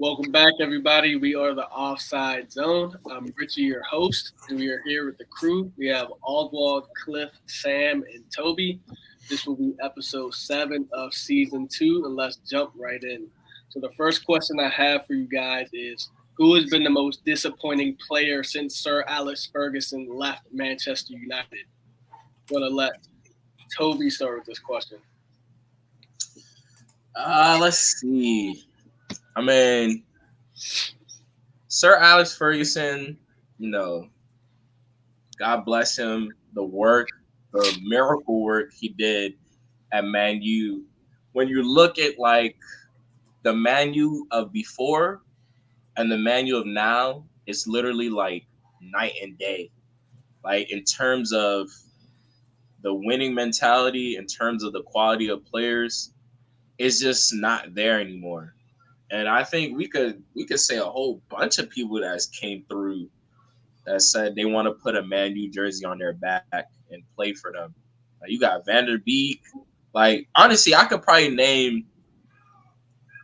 Welcome back, everybody. We are the Offside Zone. I'm Richie, your host, and we are here with the crew. We have Oswald, Cliff, Sam, and Toby. This will be episode 7 of season 2, and let's jump right in. So, the first question I have for you guys is who has been the most disappointing player since Sir Alex Ferguson left Manchester United? I'm going to let Toby start with this question. Let's see. I mean, Sir Alex Ferguson, God bless him, the miracle work he did at Man U. When you look at like the Man U of before and the Man U of now, it's literally like night and day. Like in terms of the winning mentality, in terms of the quality of players, it's just not there anymore. And I think we could say a whole bunch of people that came through that said they want to put a Man U jersey on their back and play for them. Like you got Van der Beek. Like honestly, I could probably name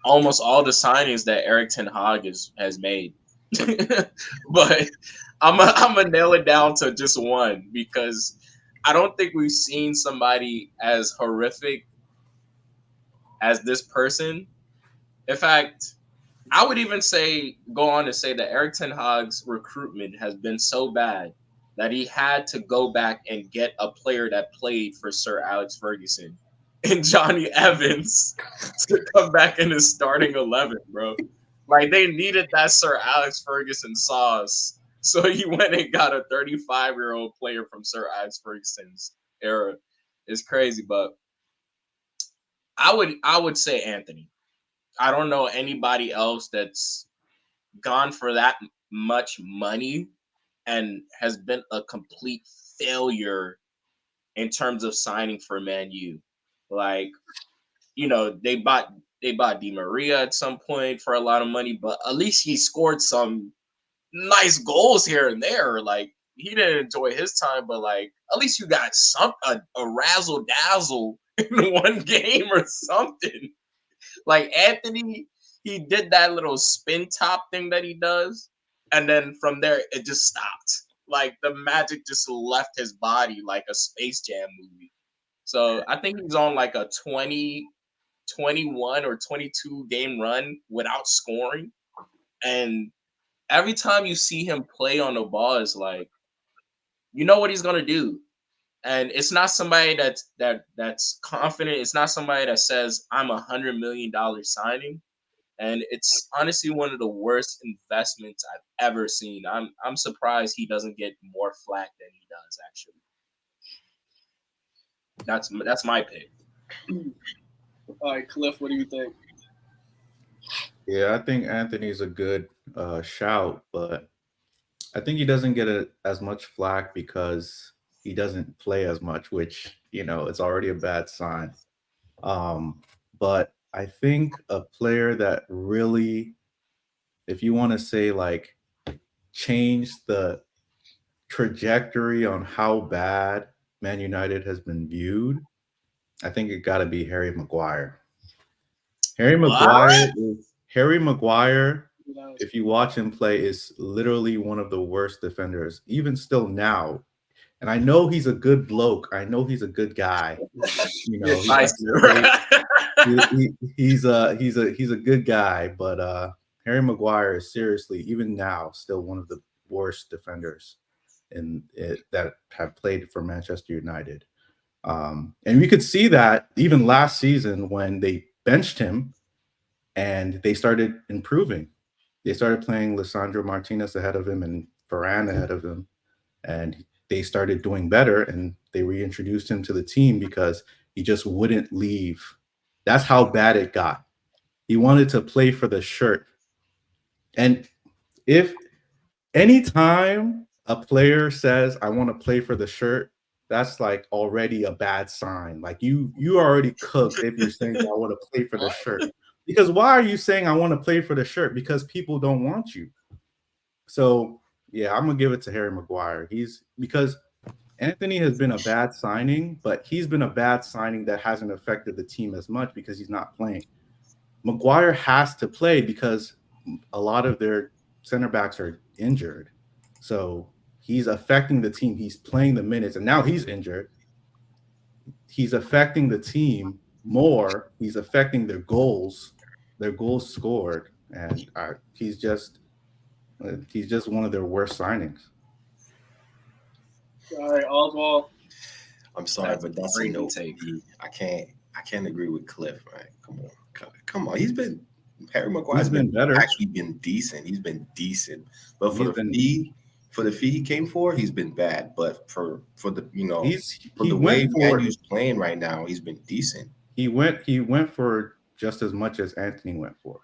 almost all the signings that Eric Ten Hag has made. But I'm gonna nail it down to just one because I don't think we've seen somebody as horrific as this person. In fact, I would even go on to say that Eric Ten Hag's recruitment has been so bad that he had to go back and get a player that played for Sir Alex Ferguson and Johnny Evans to come back in his starting 11, bro. Like they needed that Sir Alex Ferguson sauce. So he went and got a 35-year-old player from Sir Alex Ferguson's era. It's crazy, but I would say Anthony. I don't know anybody else that's gone for that much money and has been a complete failure in terms of signing for Man U. Like, they bought Di Maria at some point for a lot of money, but at least he scored some nice goals here and there. Like he didn't enjoy his time, but like at least you got a razzle dazzle in one game or something. Like Anthony, he did that little spin top thing that he does, and then from there it just stopped. Like the magic just left his body like a Space Jam movie. So I think he's on like a 20, 21 or 22 game run without scoring. And every time you see him play on the ball, it's like, you know what he's gonna do. And it's not somebody that's confident. It's not somebody that says I'm $100 million signing. And it's honestly one of the worst investments I've ever seen. I'm surprised he doesn't get more flack than he does. Actually, that's my pick. All right, Cliff, what do you think? Yeah, I think Anthony's a good shout, but I think he doesn't get as much flack because he doesn't play as much, which it's already a bad sign. But I think a player that really, if you want to say like, changed the trajectory on how bad Man United has been viewed, I think it got to be Harry Maguire. Harry Maguire What? is Harry Maguire. If you watch him play, is literally one of the worst defenders, even still now. And I know he's a good bloke. I know he's a good guy. He Nice. likes to play. He's a good guy, but Harry Maguire is seriously, even now, still one of the worst defenders that have played for Manchester United. And we could see that even last season when they benched him and they started improving. They started playing Lisandro Martinez ahead of him and Varane ahead of him, and they started doing better. And they reintroduced him to the team because he just wouldn't leave. That's how bad it got. He wanted to play for the shirt. And if anytime a player says, I want to play for the shirt, that's like already a bad sign. Like you already cooked if you're saying I want to play for the shirt. Because why are you saying I want to play for the shirt? Because people don't want you. So yeah, I'm gonna give it to Harry Maguire. Because Anthony has been a bad signing, but he's been a bad signing that hasn't affected the team as much because he's not playing. Maguire has to play because a lot of their center backs are injured. So he's affecting the team. He's playing the minutes, and now he's injured. He's affecting the team more. He's affecting their goals scored, and he's just one of their worst signings. All right, Oswald. I'm sorry, but that's a no take. I can't agree with Cliff. Right? Come on. Harry Maguire's been better. Actually, been decent. He's been decent, but for the fee he came for, he's been bad. But for the the way Manu's playing right now, he's been decent. He went for just as much as Anthony went for.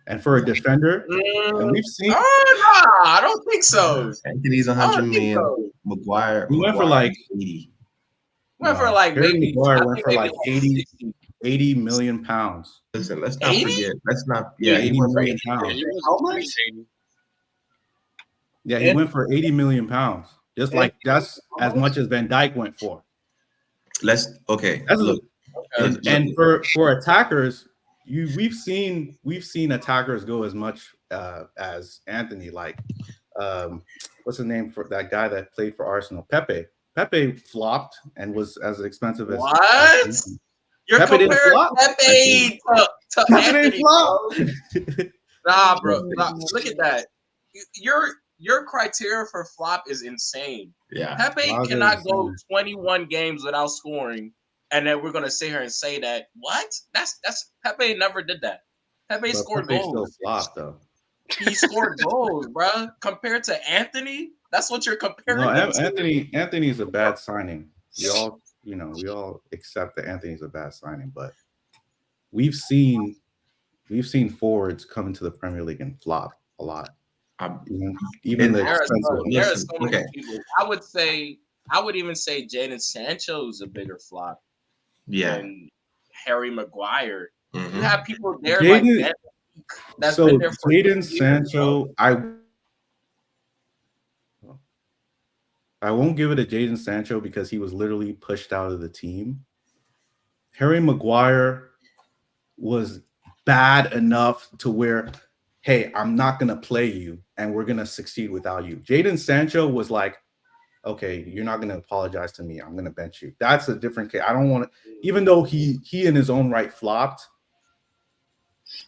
And for a defender, and we've seen. Oh, no, I don't think so. Anthony's 100 million. So. Maguire. He went for like 80. Maguire went for like 80 million pounds. Listen, let's not forget. Let's not. Yeah, 80 million pounds. How much? Yeah, he went for 80 million pounds. Just like that's as much as Van Dijk went for. Look. And for attackers. We've seen attackers go as much as Anthony. Like, what's the name for that guy that played for Arsenal? Pepe. Pepe flopped and was as expensive as what? You're Pepe comparing Pepe to Anthony. Nah, bro. Look at that. Your criteria for flop is insane. Yeah. Pepe cannot go 21 games without scoring. And then we're gonna sit here and say that that's Pepe never did that. Pepe scored goals. Still flopped, though. He scored goals, bro. Compared to Anthony, that's what you're comparing. No, Anthony's a bad signing. We all accept that Anthony's a bad signing, but we've seen forwards come into the Premier League and flop a lot. Even the there's so many people. I would even say Jadon Sancho is a bigger flop. Yeah, than Harry Maguire. Mm-hmm. You have people there that's so been there for Jadon Sancho. I won't give it to Jadon Sancho because he was literally pushed out of the team. Harry Maguire was bad enough to where, hey, I'm not gonna play you, and we're gonna succeed without you. Jadon Sancho was like, okay, you're not going to apologize to me. I'm going to bench you. That's a different case. I don't want to, even though he in his own right flopped,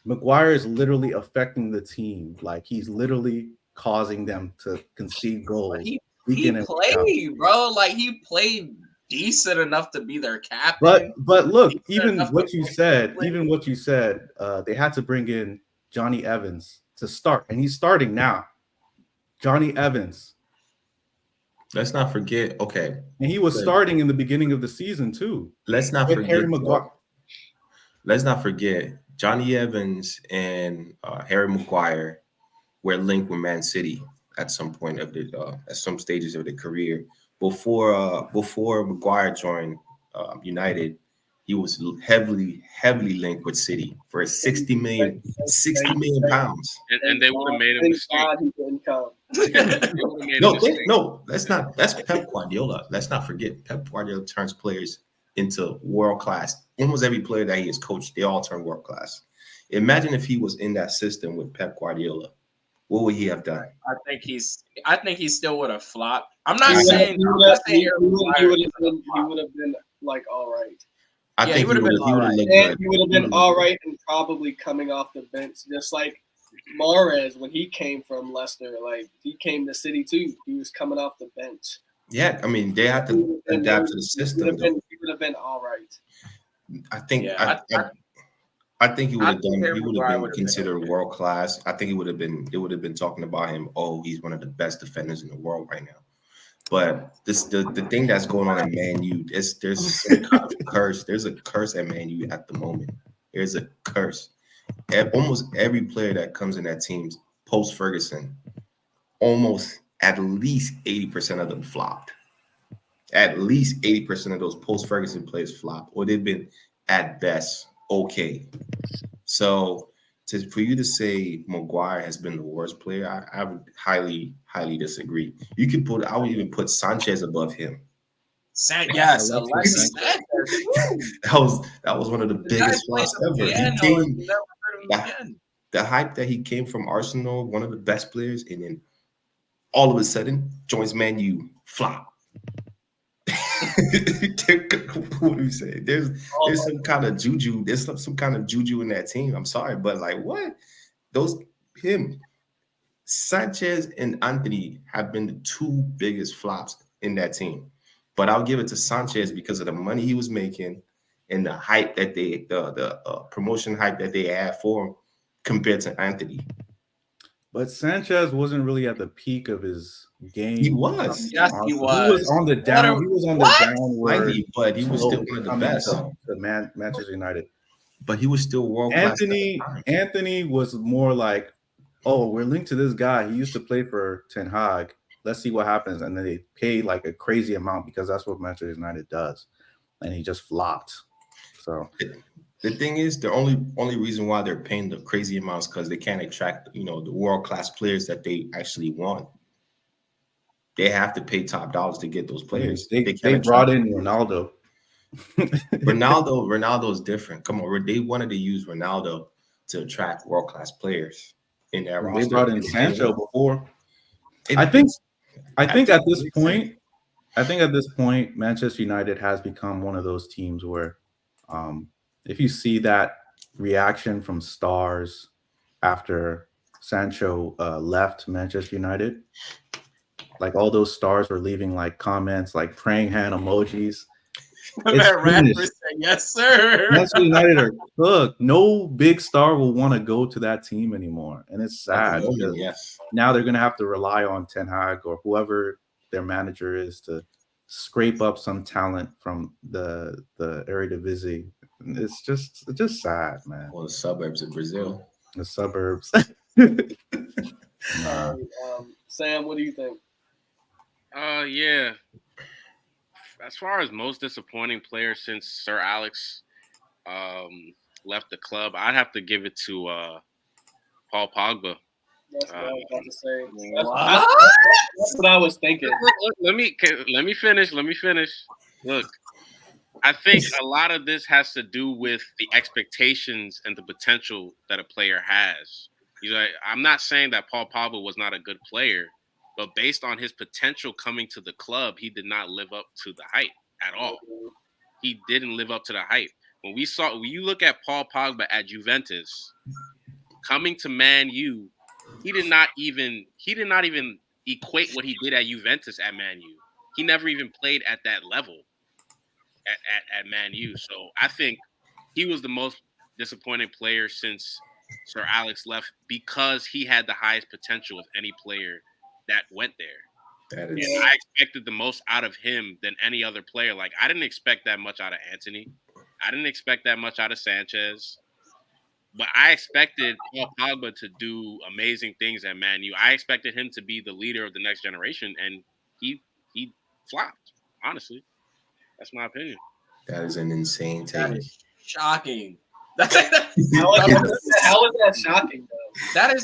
Maguire is literally affecting the team. Like, he's literally causing them to concede goals. He played, bro. Like, he played decent enough to be their captain. But look, even what you said, they had to bring in Johnny Evans to start, and he's starting now. Johnny Evans. Let's not forget. Okay, and he was starting in the beginning of the season too. Let's not forget Harry Maguire. Let's not forget Johnny Evans and Harry Maguire were linked with Man City at some point of at some stages of their career. Before Maguire joined United, he was heavily linked with City for 60 million pounds. And they would have made a mistake. No, that's not. That's Pep Guardiola. Let's not forget Pep Guardiola turns players into world class. Almost every player that he has coached, they all turn world class. Imagine if he was in that system with Pep Guardiola. What would he have done? I think he still would have flopped. I'm not saying he would have been like all right. I think he would have been all right. And he would have been all right and probably coming off the bench, just like Mahrez when he came from Leicester. Like, he came to City too. He was coming off the bench. Yeah, I mean, they had to adapt to the system. He would have been all right. I think. Yeah, I think he would have done. He would have been considered world class. I think it would have been talking about him. Oh, he's one of the best defenders in the world right now. But the thing that's going on at Man U, there's some kind of curse. There's a curse at Man U at the moment. There's a curse. Almost every player that comes in that team post Ferguson, almost at least 80% of them flopped. At least 80% of those post Ferguson players flopped, or they've been at best okay. So for you to say Maguire has been the worst player, I would highly disagree. I would even put Sanchez above him. Yes, that was one of the biggest flops ever. The hype that he came from Arsenal, one of the best players, and then all of a sudden joins Man U, flop. What do you say? There's some kind of juju. There's some kind of juju in that team. I'm sorry, but like what? Sanchez and Anthony have been the two biggest flops in that team. But I'll give it to Sanchez because of the money he was making and the hype that the promotion hype that they had for him compared to Anthony. But Sanchez wasn't really at the peak of his game. He was. Yes, he was. He was on the down. He was on the downward. But he was still one of the best. Manchester United. But he was still world class. Anthony was more like, oh, we're linked to this guy. He used to play for Ten Hag. Let's see what happens. And then they pay like a crazy amount because that's what Manchester United does. And he just flopped. So the thing is, the only reason why they're paying the crazy amounts because they can't attract, the world class players that they actually want. They have to pay top dollars to get those players. They brought in Ronaldo. Ronaldo's different. Come on, they wanted to use Ronaldo to attract world class players in their roster. They brought in Sancho before. I think at this point, Manchester United has become one of those teams where, if you see that reaction from stars after Sancho left Manchester United, like all those stars were leaving like comments, like praying hand emojis. Yes, sir. Manchester United are cooked. No big star will want to go to that team anymore, and it's sad. Yes. Now they're going to have to rely on Ten Hag or whoever their manager is to scrape up some talent from the Eredivisie. It's just sad, man. Well, the suburbs of Brazil. The suburbs. Sam, what do you think? Yeah. As far as most disappointing player since Sir Alex left the club, I'd have to give it to Paul Pogba. That's what I was about to say. That's what I was thinking. Let me finish. Look, I think a lot of this has to do with the expectations and the potential that a player has. I'm not saying that Paul Pogba was not a good player, but based on his potential coming to the club, he did not live up to the hype at all. He didn't live up to the hype. When you look at Paul Pogba at Juventus, coming to Man U, he did not even equate what he did at Juventus at Man U. He never even played at that level at Man U. So I think he was the most disappointing player since Sir Alex left because he had the highest potential of any player that went there. I expected the most out of him than any other player. Like, I didn't expect that much out of Anthony. I didn't expect that much out of Sanchez. But I expected Paul Pogba to do amazing things at Man U. I expected him to be the leader of the next generation, and he flopped, honestly. That's my opinion. That is an insane take. That is shocking. How is that shocking, though? That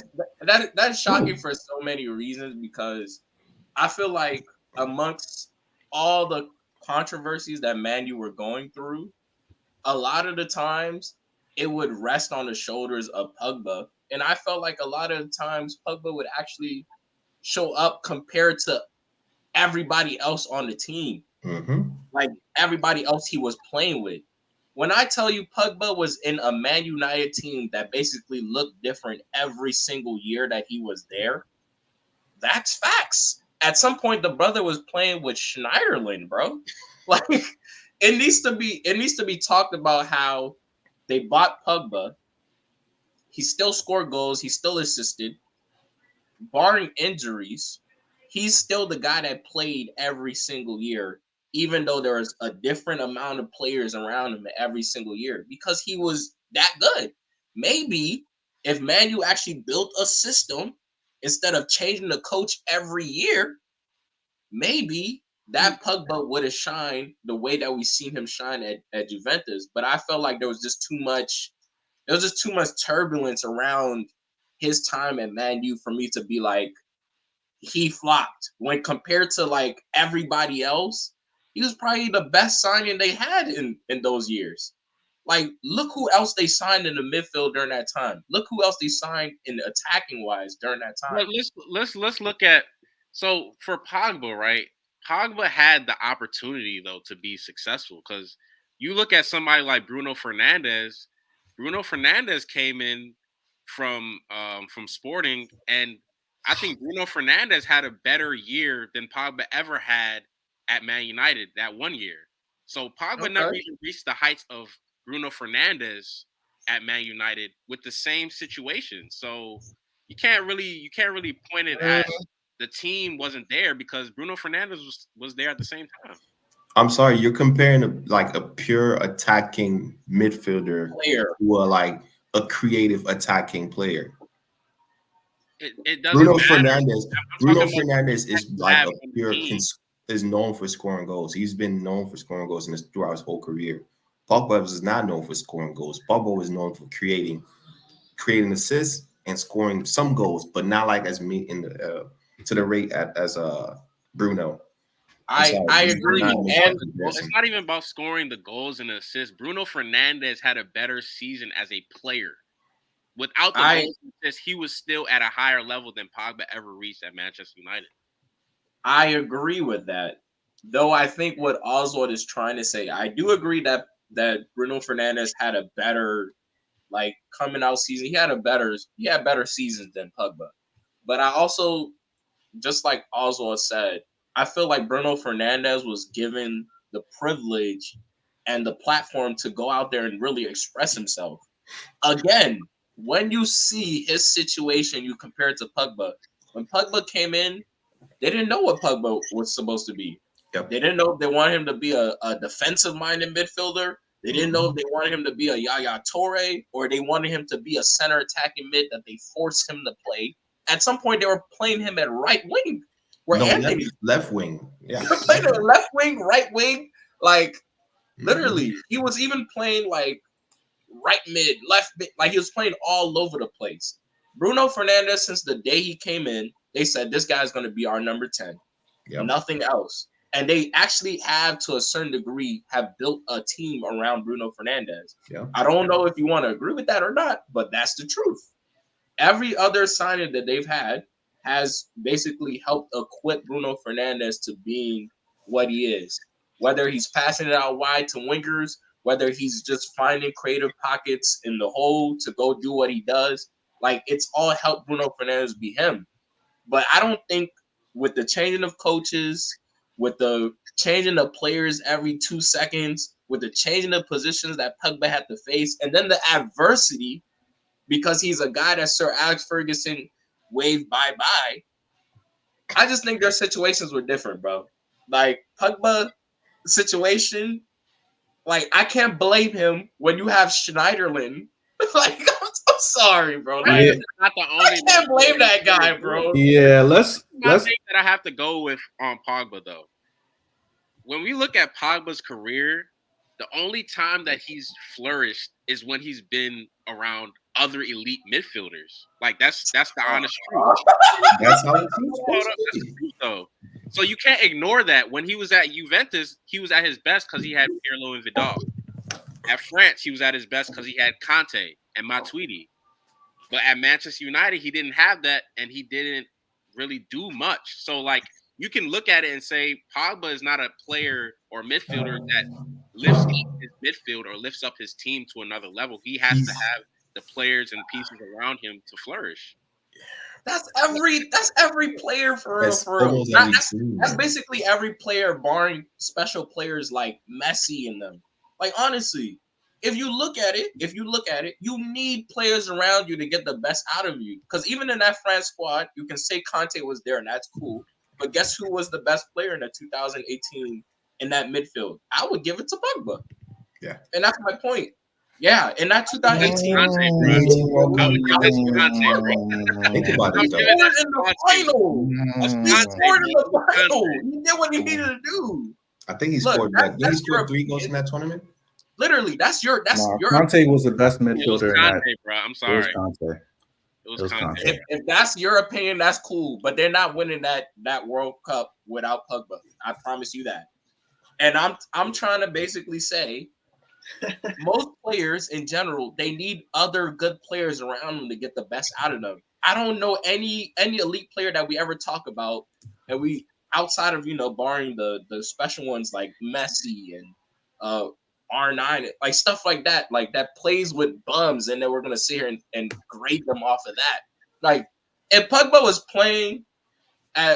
is shocking for so many reasons because I feel like amongst all the controversies that Man U were going through, a lot of the times it would rest on the shoulders of Pogba. And I felt like a lot of the times Pogba would actually show up compared to everybody else on the team. Mm-hmm. Like everybody else he was playing with. When I tell you Pogba was in a Man United team that basically looked different every single year that he was there, that's facts. At some point, the brother was playing with Schneiderlin, bro. Like it needs to be talked about how they bought Pogba. He still scored goals. He still assisted. Barring injuries, he's still the guy that played every single year, even though there was a different amount of players around him every single year because he was that good. Maybe if Man U actually built a system instead of changing the coach every year, maybe that Pogba would have shined the way that we seen him shine at Juventus. But I felt like there was just too much turbulence around his time at Man U for me to be like, he flopped. When compared to like everybody else, he was probably the best signing they had in those years. Like, look who else they signed in the midfield during that time. Look who else they signed in the attacking wise during that time. Let's look at so for Pogba, right? Pogba had the opportunity though to be successful because you look at somebody like Bruno Fernandes. Bruno Fernandes came in from Sporting, and I think Bruno Fernandes had a better year than Pogba ever had at Man United that one year. So Pogba never even reached the heights of Bruno Fernandes at Man United with the same situation. So you can't really point it at the team wasn't there because Bruno Fernandes was there at the same time. I'm sorry, you're comparing a pure attacking midfielder player to a creative attacking player. It doesn't Bruno matter. Fernandes is known for scoring goals. He's been known for scoring goals throughout his whole career. Pogba is not known for scoring goals. Pogba was known for creating assists and scoring some goals, but not like as me in the to the rate as Bruno. I agree. And it's not even about scoring the goals and the assists. Bruno Fernandes had a better season as a player. Without the goals and assists, he was still at a higher level than Pogba ever reached at Manchester United. I agree with that. Though I think what Oswald is trying to say, I do agree that Bruno Fernandes had a better coming out season. He had better seasons than Pogba. But I also, just like Oswald said, I feel like Bruno Fernandes was given the privilege and the platform to go out there and really express himself. Again, when you see his situation, you compare it to Pogba. When Pogba came in, they didn't know what Pogba was supposed to be. Yep. They didn't know if they wanted him to be a defensive-minded midfielder. They didn't know if they wanted him to be a Yaya Toure or they wanted him to be a center attacking mid that they forced him to play. At some point, they were playing him at right wing. Left wing. Yeah. They were playing him left wing, right wing. Literally, he was even playing right mid, left mid. He was playing all over the place. Bruno Fernandes, since the day he came in, they said this guy's going to be our number 10. Yep. Nothing else. And they actually have, to a certain degree, have built a team around Bruno Fernandes. Yeah. I don't know if you want to agree with that or not, but that's the truth. Every other signing that they've had has basically helped equip Bruno Fernandes to being what he is. Whether he's passing it out wide to wingers, whether he's just finding creative pockets in the hole to go do what he does, it's all helped Bruno Fernandes be him. But I don't think with the changing of coaches, with the changing of players every 2 seconds, with the changing of positions that Pogba had to face, and then the adversity, because he's a guy that Sir Alex Ferguson waved bye-bye, I just think their situations were different, bro. Pogba situation, I can't blame him when you have Schneiderlin. I'm sorry, bro. Not the only I can't blame that guy, bro. Yeah, let's think that I have to go with on Pogba though. When we look at Pogba's career, the only time that he's flourished is when he's been around other elite midfielders. That's the honest truth. That's how it's though. So you can't ignore that. When he was at Juventus, he was at his best because he had Pirlo and Vidal. At France, he was at his best because he had Conte and Matuidi. But at Manchester United, he didn't have that, and he didn't really do much. So, you can look at it and say Pogba is not a player or midfielder that lifts up his midfield or lifts up his team to another level. He has to have the players and pieces around him to flourish. That's every player for real. That's basically every player, barring special players like Messi and them. Honestly, if you look at it, you need players around you to get the best out of you. Because even in that France squad, you can say Conte was there, and that's cool. But guess who was the best player in the 2018 in that midfield? I would give it to Pogba. Yeah. And that's my point. Yeah, in that 2018. Think about it, though. He scored in the final. He did what he needed to do. I think he scored. Did he score 3 goals in that tournament? Literally, that's your. Conte was the best midfielder. Conte, bro. I'm sorry. It was Conte. If that's your opinion, that's cool. But they're not winning that World Cup without Pogba. I promise you that. And I'm trying to basically say Most players in general, they need other good players around them to get the best out of them. I don't know any elite player that we ever talk about, and we outside of barring the special ones like Messi and R9, like stuff like that plays with bums, and then we're gonna sit here and grade them off of that. Like if Pogba was playing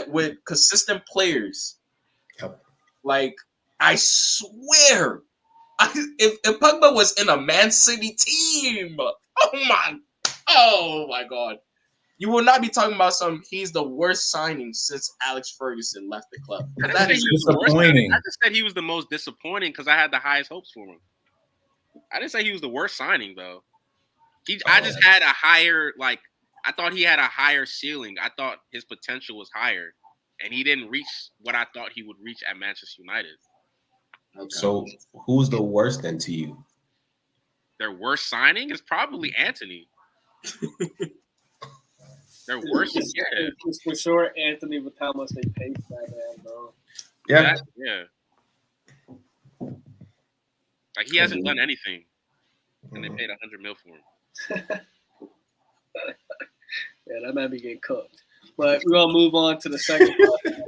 with consistent players, like I swear. If Pogba was in a Man City team, oh my God, you will not be talking about he's the worst signing since Alex Ferguson left the club. That is disappointing. I just said he was the most disappointing because I had the highest hopes for him. I didn't say he was the worst signing though. I just had a higher, I thought he had a higher ceiling. I thought his potential was higher, and he didn't reach what I thought he would reach at Manchester United. Okay. So who's the worst then to you? Their worst signing is probably Anthony. Their worst, yeah. It's for sure Anthony with how much they paid for that man, bro. Yeah. Like he hasn't done anything, and they paid $100 million for him. Yeah, that might be getting cooked. But we're gonna move on to the second question.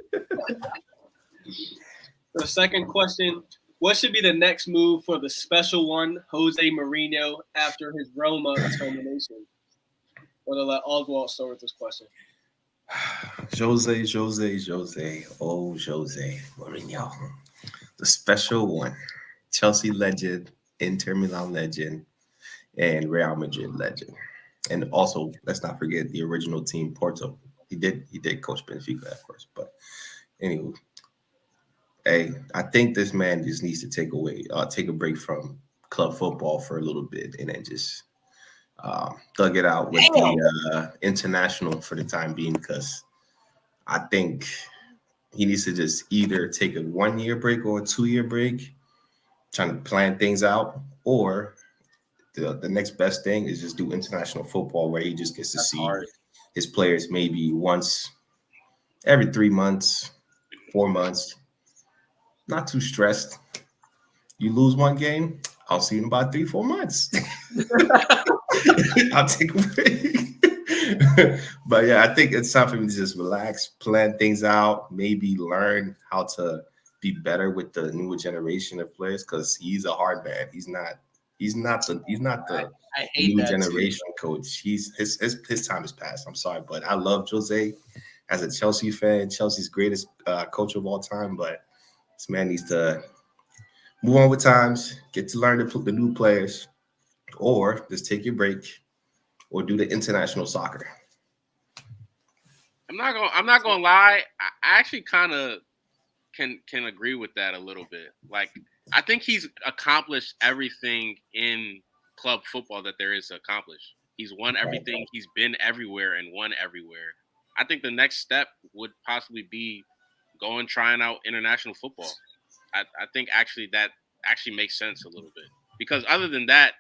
The second question: what should be the next move for the special one, Jose Mourinho, after his Roma termination? Or to let Oswald start with this question. Jose. Oh, Jose Mourinho. The special one. Chelsea legend, Inter Milan legend, and Real Madrid legend. And also, let's not forget the original team, Porto. He did coach Benfica at first. But anyway, hey, I think this man just needs to take a break from club football for a little bit and then just thug it out with the international for the time being, because I think he needs to just either take a 1-year break or a 2-year break, trying to plan things out, or the next best thing is just do international football where he just gets to see his players maybe once every 3 months, 4 months. Not too stressed. You lose one game, I'll see you in about 3-4 months. I'll take a break. But yeah, I think it's time for me to just relax, plan things out, maybe learn how to be better with the newer generation of players, because he's a hard man. He's not the new generation coach. His time has passed. I'm sorry, but I love Jose as a Chelsea fan, Chelsea's greatest coach of all time. But this man needs to move on with times, get to learn the new players, or just take your break, or do the international soccer. I'm not gonna lie. I actually kind of can agree with that a little bit. Like, I think he's accomplished everything in club football that there is to accomplish. He's won everything. He's been everywhere and won everywhere. I think the next step would possibly be trying out international football. I think that actually makes sense a little bit, because other than that,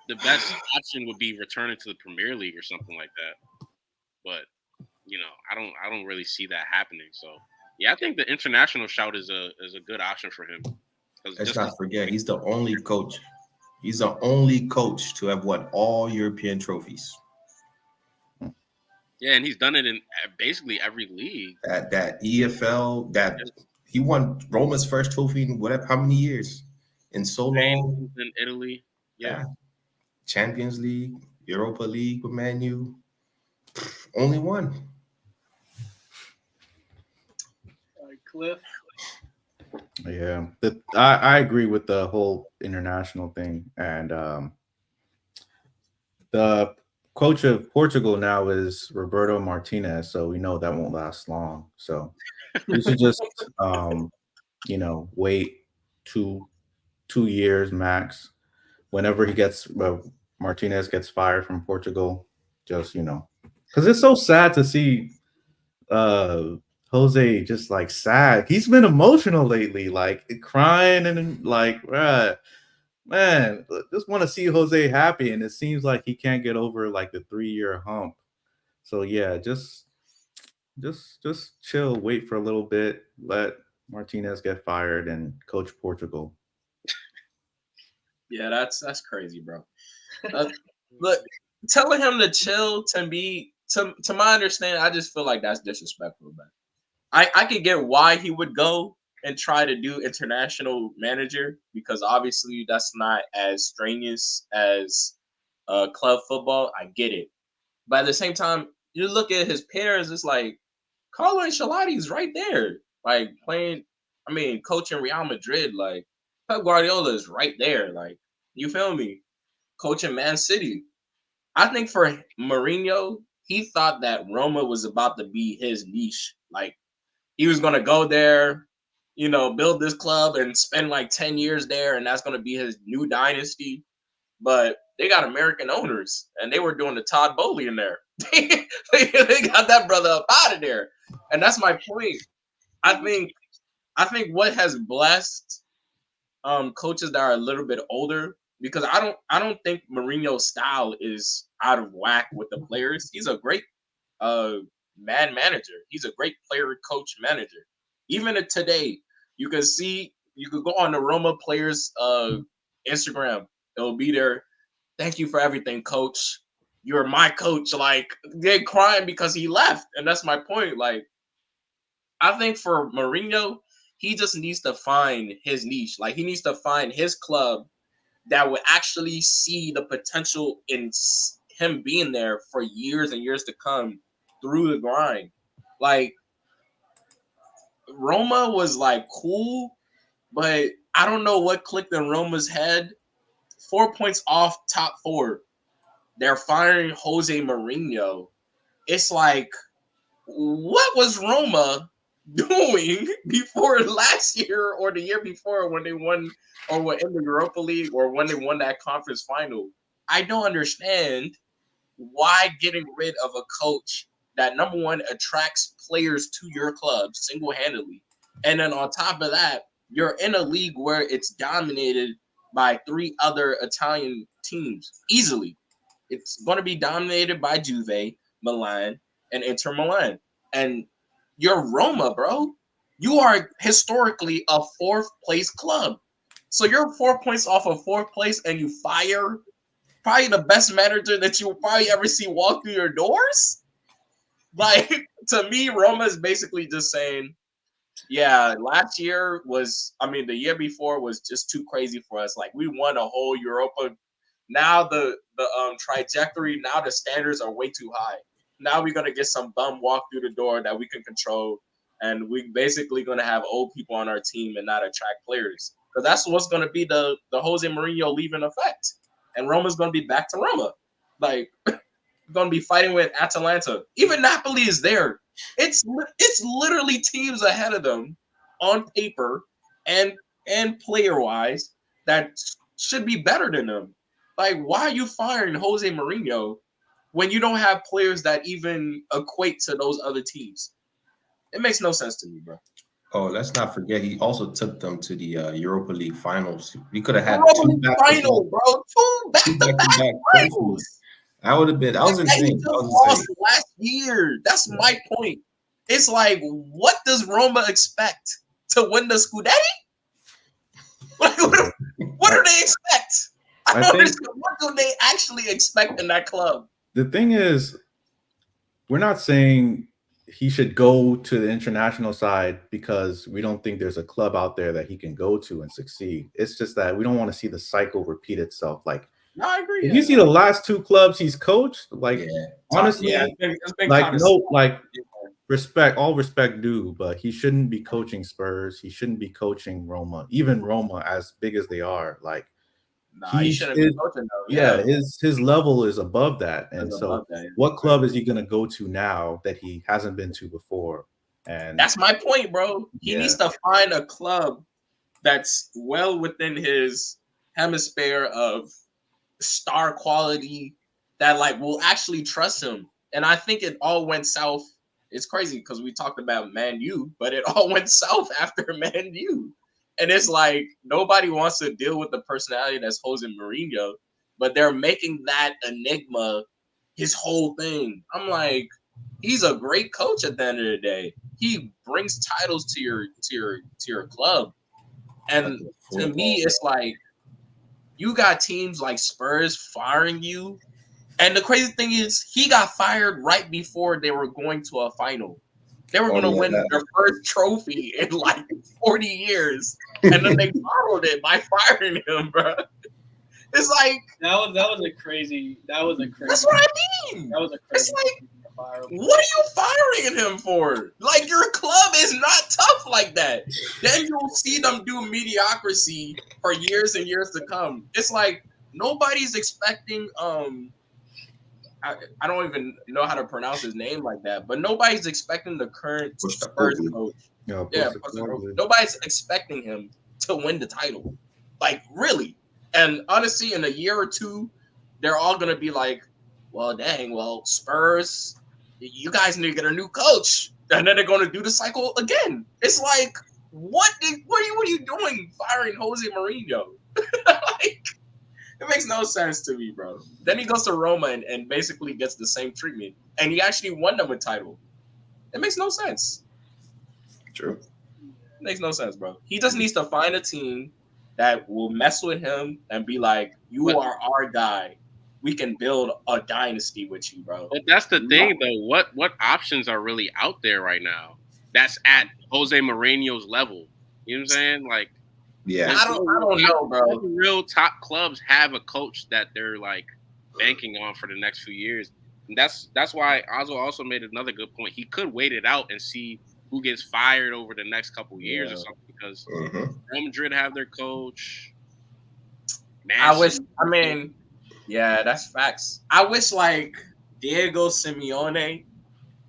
the best option would be returning to the Premier League or something like that. But I don't really see that happening. So yeah, I think the international shout is a good option for him. Let's not forget, he's the only coach. He's the only coach to have won all European trophies. Yeah, and he's done it in basically every league. That EFL, he won Roma's first trophy in how many years? In so long. In Italy. Yeah. Champions League, Europa League with Man U. Only one. All right, Cliff. Yeah, I agree with the whole international thing, and the coach of Portugal now is Roberto Martinez, so we know that won't last long. So we should just wait two years max. Whenever Martinez gets fired from Portugal, just because it's so sad to see Jose just like sad. He's been emotional lately, like crying and like, man, just want to see Jose happy. And it seems like he can't get over like the 3-year hump. So yeah, just chill, wait for a little bit, let Martinez get fired and coach Portugal. Yeah, that's crazy, bro. Look, telling him to chill to me, to my understanding, I just feel like that's disrespectful, man. I could get why he would go and try to do international manager because obviously that's not as strenuous as club football. I get it, but at the same time, you look at his peers. It's like Carlo Ancelotti's right there, like playing. I mean, coaching Real Madrid. Like Pep Guardiola is right there. Like you feel me? Coaching Man City. I think for Mourinho, he thought that Roma was about to be his niche. Like he was gonna go there, build this club and spend like 10 years there, and that's gonna be his new dynasty. But they got American owners, and they were doing the Todd Bowley in there. they got that brother up out of there, and that's my point. I think what has blessed coaches that are a little bit older, because I don't think Mourinho's style is out of whack with the players. He's a great man manager. He's a great player coach manager. Even today, you could go on the Roma players Instagram. It'll be there. Thank you for everything, coach. You're my coach. Like they're crying because he left. And that's my point. Like, I think for Mourinho, he just needs to find his niche. Like he needs to find his club that would actually see the potential in him being there for years and years to come through the grind. Like Roma was like cool, but I don't know what clicked in Roma's head. 4 points off top four. They're firing Jose Mourinho. It's like, what was Roma doing before last year or the year before when they won or were in the Europa League or when they won that conference final? I don't understand why getting rid of a coach that, number one, attracts players to your club single-handedly. And then on top of that, you're in a league where it's dominated by 3 other Italian teams easily. It's going to be dominated by Juve, Milan, and Inter Milan. And you're Roma, bro. You are historically a 4th place club. So you're 4 points off of 4th place and you fire probably the best manager that you will probably ever see walk through your doors? Like, to me, Roma is basically just saying, yeah, last year the year before was just too crazy for us. Like, we won a whole Europa. Now the trajectory, now the standards are way too high. Now we're going to get some bum walk through the door that we can control. And we basically going to have old people on our team and not attract players. Because that's what's going to be the Jose Mourinho leaving effect. And Roma's going to be back to Roma. Like, going to be fighting with Atalanta. Even Napoli is there. It's literally teams ahead of them on paper and player-wise that should be better than them. Like, why are you firing Jose Mourinho when you don't have players that even equate to those other teams? It makes no sense to me, bro. Oh, let's not forget he also took them to the Europa League finals. We could have had Two back-to-back finals. That was insane. Lost last year. That's my point. It's like, what does Roma expect to win the Scudetti? Like, what do they expect? I don't understand. What do they actually expect in that club? The thing is, we're not saying he should go to the international side because we don't think there's a club out there that he can go to and succeed. It's just that we don't want to see the cycle repeat itself. Like, no, I agree. If you see the last 2 clubs he's coached, like honestly, all respect due, but he shouldn't be coaching Spurs. He shouldn't be coaching Roma, even Roma, as big as they are. Like, he shouldn't be coaching though. Yeah, his level is above that. And so, what club is he going to go to now that he hasn't been to before? And that's my point, bro. He needs to find a club that's well within his hemisphere of star quality that like will actually trust him. And I think it all went south. It's crazy because we talked about Man U, but it all went south after Man U. And it's like nobody wants to deal with the personality that's Jose Mourinho, but they're making that enigma his whole thing. I'm like, he's a great coach at the end of the day. He brings titles to your club. And to me, it's like, you got teams like Spurs firing you. And the crazy thing is, he got fired right before they were going to a final. They were going to win their first trophy in like 40 years. And then they followed it by firing him, bro. It's like that was a crazy. That's what I mean. That was a crazy. It's like, what are you firing him for? Like, your club is not tough like that. Then you'll see them do mediocrity for years and years to come. It's like nobody's expecting I don't even know how to pronounce his name like that, but nobody's expecting the current Spurs coach. Nobody's expecting him to win the title. Like, really. And honestly, in a year or two, they're all going to be like, well, dang, well, Spurs, you guys need to get a new coach. And then they're going to do the cycle again. It's like, what are you doing firing Jose Mourinho? Like, it makes no sense to me, bro. Then he goes to Roma and basically gets the same treatment. And he actually won them a title. It makes no sense. True. It makes no sense, bro. He just needs to find a team that will mess with him and be like, you are our guy. We can build a dynasty with you, bro. But that's the thing, though. What options are really out there right now that's at Jose Mourinho's level? You know what I'm saying? Like, yeah, I don't know, bro. Real top clubs have a coach that they're like banking on for the next few years. And that's why Ozil also made another good point. He could wait it out and see who gets fired over the next couple years or something, because Real Madrid have their coach. Yeah, that's facts. I wish like Diego Simeone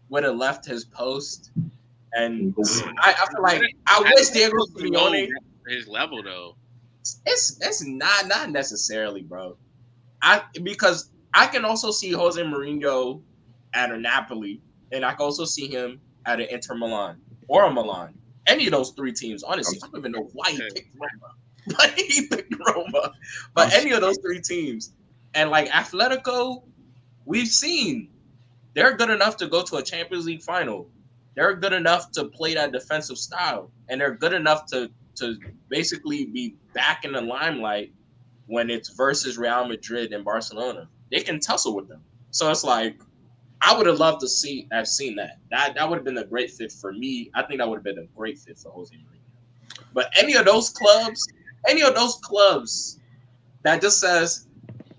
would have left his post, and I feel like I wish Diego Simeone his level though. It's not necessarily, bro. Because I can also see Jose Mourinho at a Napoli, and I can also see him at an Inter Milan or a Milan. Any of those three teams, honestly. I don't even know why he picked Roma. But he picked Roma. But any of those three teams. And like Atletico, we've seen they're good enough to go to a Champions League final. They're good enough to play that defensive style. And they're good enough to basically be back in the limelight when it's versus Real Madrid and Barcelona. They can tussle with them. So it's like, I would have loved to have seen that. That would have been a great fit for me. I think that would have been a great fit for Jose Mourinho. But any of those clubs that just says,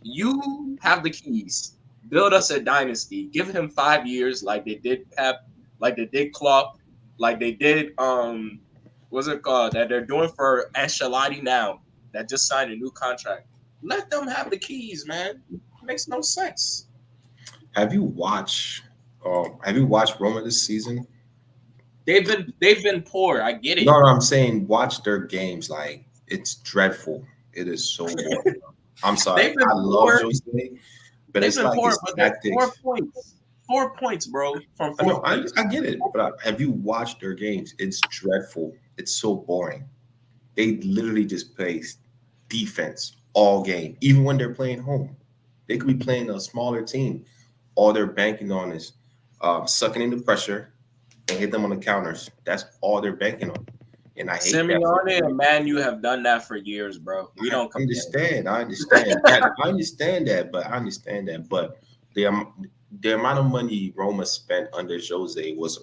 you have the keys, build us a dynasty, give him 5 years like they did Pep, like they did Klopp, like they did what's it called that they're doing for Ancelotti now that just signed a new contract. Let them have the keys, man. It makes no sense. Have you watched Roma this season? They've been poor. I get it. No, I'm saying watch their games. Like, it's dreadful. It is so boring. I'm sorry. I love Jose, but it's like poor, tactics. 4 points. 4 points, bro. From 4 points. I get it, but have you watched their games? It's dreadful. It's so boring. They literally just play defense all game, even when they're playing home. They could be playing a smaller team. All they're banking on is sucking in the pressure and hit them on the counters. That's all they're banking on. And I hate Simeone and Man, you have done that for years, bro. We don't understand. I understand that. But the amount of money Roma spent under Jose was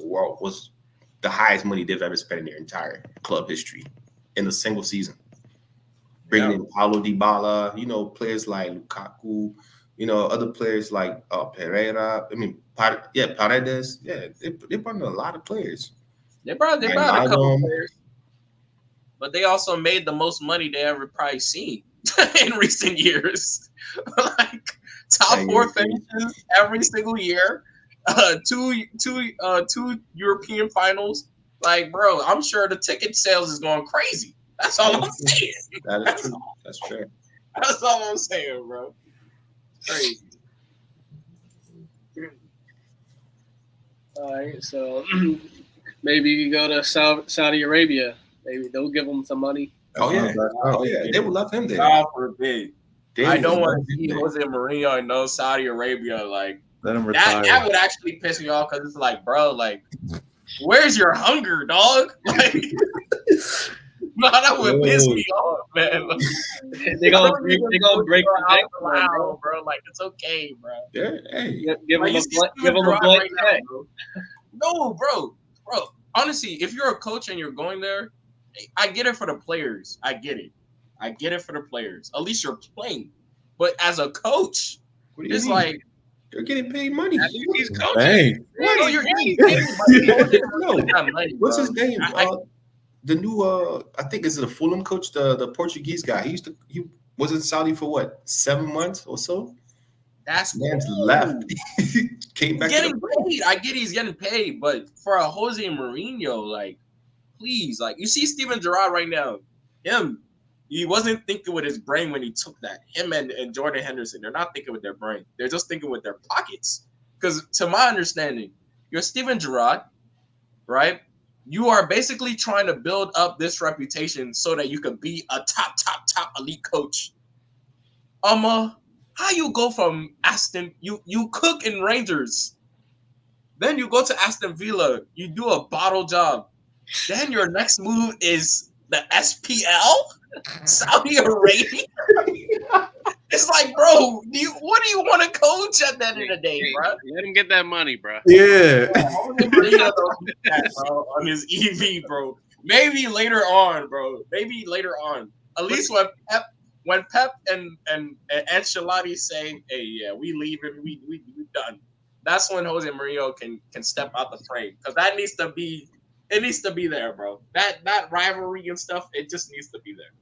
the highest money they've ever spent in their entire club history in a single season. Bringing in Paulo Dybala, players like Lukaku, other players like Pereira. Paredes. Yeah, they brought in a lot of players. They brought a couple players. But they also made the most money they ever probably seen in recent years. Like top 4 finishes every single year, two European finals. Like, bro, I'm sure the ticket sales is going crazy. That's all I'm saying. That is true. That's true. That's all I'm saying, bro. Crazy. All right, so maybe you go to Saudi Arabia. Maybe they'll give him some money. Oh yeah, they would love him there. God forbid. I don't want to see Jose Mourinho in no Saudi Arabia. Like, let him retire. That would actually piss me off because it's like, bro, like, where's your hunger, dog? Like, No, that would piss me off, man. They're gonna break the bank, bro. Like, it's okay, bro. Yeah, hey. Give Like, them a blank check. Bro. No, bro. Honestly, if you're a coach and you're going there, I get it for the players. I get it for the players. At least you're playing. But as a coach, it's like you're getting paid money. At least he's coaching. Hey. What? You're getting paid money. What's his name? The new I think is the Fulham coach, the Portuguese guy. He was in Saudi for what, 7 months or so? That's man's cool. left. Came back. Getting paid. I get he's getting paid, but for a Jose Mourinho, like, please, like, you see Steven Gerrard right now. He wasn't thinking with his brain when he took that. Him and Jordan Henderson, they're not thinking with their brain. They're just thinking with their pockets. Because to my understanding, you're Steven Gerrard, right? You are basically trying to build up this reputation so that you can be a top elite coach. How you go from you cook in Rangers, then you go to Aston Villa, you do a bottle job, then your next move is the SPL, Saudi Arabia. It's like, bro, what do you want to coach at the end of the day, bro? Let him get that money, bro. Yeah. On his EV, bro. Maybe later on, bro. Maybe later on. At least when Pep and Ancelotti say, "Hey, yeah, we leaving, we done." That's when Jose Mourinho can step out the frame, because that needs to be. It needs to be there, bro. That rivalry and stuff, it just needs to be there.